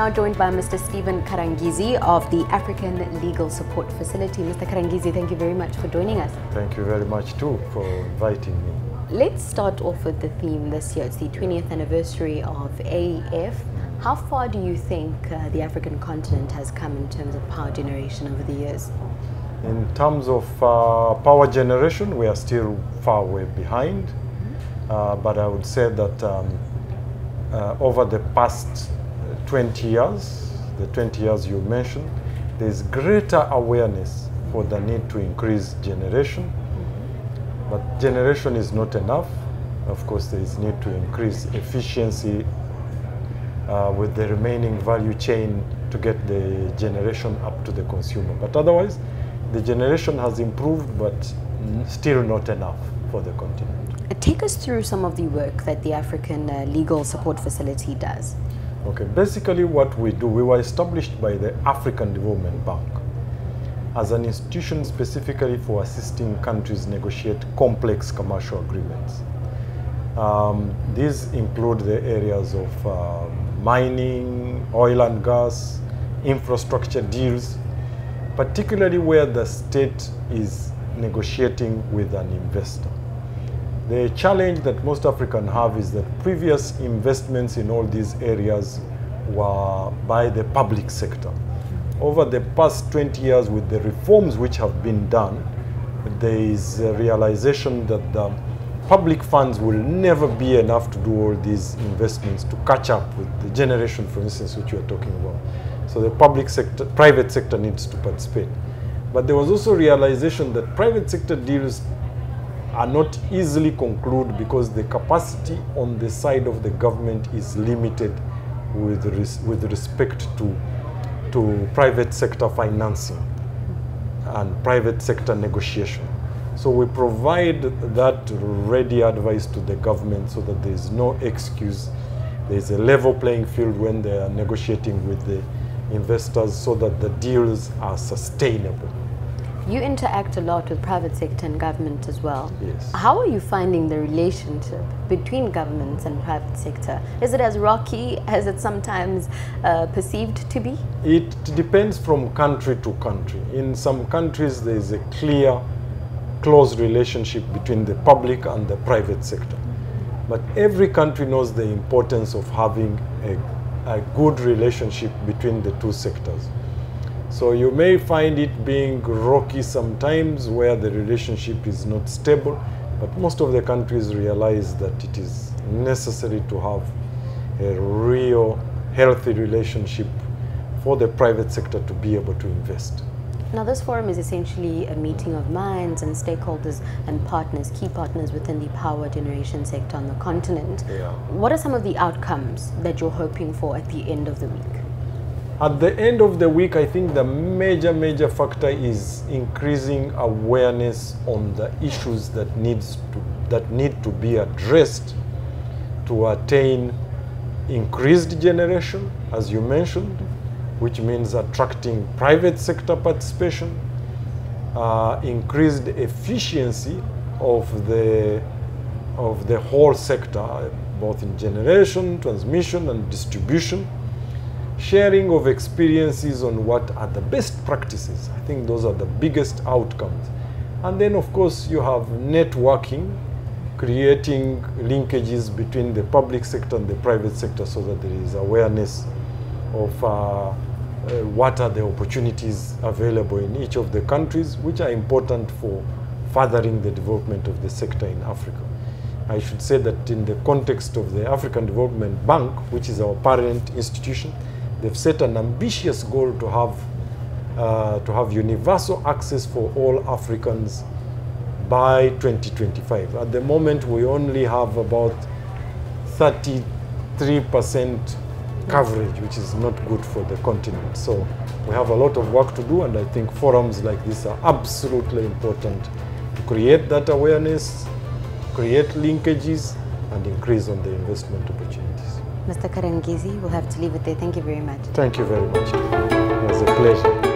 now joined by Mr. Stephen Karangizi of the African Legal Support Facility. Mr. Karangizi, thank you very much for joining us. Thank you very much too for inviting me. Let's start off with the theme this year. It's the 20th anniversary of AEF. How far do you think the African continent has come in terms of power generation over the years? In terms of power generation, we are still far way behind. But I would say that over the past 20 years, the 20 years you mentioned, there's greater awareness for the need to increase generation. But generation is not enough. Of course, there is need to increase efficiency with the remaining value chain to get the generation up to the consumer. But otherwise, the generation has improved, but still not enough for the continent. Take us through some of the work that the African Legal Support Facility does. Okay, basically what we do, we were established by the African Development Bank as an institution specifically for assisting countries negotiate complex commercial agreements. These include the areas of mining, oil and gas, infrastructure deals, particularly where the state is negotiating with an investor. The challenge that most Africans have is that previous investments in all these areas were by the public sector. Over the past 20 years, with the reforms which have been done, there is a realization that the public funds will never be enough to do all these investments to catch up with the generation, for instance, which you are talking about. So the private sector needs to participate. But there was also realization that private sector deals are not easily concluded because the capacity on the side of the government is limited with respect to private sector financing and private sector negotiation. So we provide that ready advice to the government so that there is no excuse. There is a level playing field when they are negotiating with the investors so that the deals are sustainable. You interact a lot with private sector and government as well. Yes. How are you finding the relationship between governments and private sector? Is it as rocky as it sometimes perceived to be? It depends from country to country. In some countries, there is a clear, close relationship between the public and the private sector. But every country knows the importance of having a good relationship between the two sectors. So you may find it being rocky sometimes where the relationship is not stable, but most of the countries realize that it is necessary to have a real healthy relationship for the private sector to be able to invest. Now this forum is essentially a meeting of minds and stakeholders and partners, key partners within the power generation sector on the continent. Yeah. What are some of the outcomes that you're hoping for at the end of the week? At the end of the week, I think the major factor is increasing awareness on the issues that need to be addressed to attain increased generation, as you mentioned, which means attracting private sector participation, increased efficiency of the whole sector, both in generation, transmission, and distribution. Sharing of experiences on what are the best practices. I think those are the biggest outcomes. And then, of course, you have networking, creating linkages between the public sector and the private sector so that there is awareness of what are the opportunities available in each of the countries, which are important for furthering the development of the sector in Africa. I should say that in the context of the African Development Bank, which is our parent institution, they've set an ambitious goal to have universal access for all Africans by 2025. At the moment, we only have about 33% coverage, which is not good for the continent. So we have a lot of work to do, and I think forums like this are absolutely important to create that awareness, create linkages, and increase on the investment opportunities. Mr. Karangizi, we'll have to leave it there. Thank you very much. Thank you very much. It was a pleasure.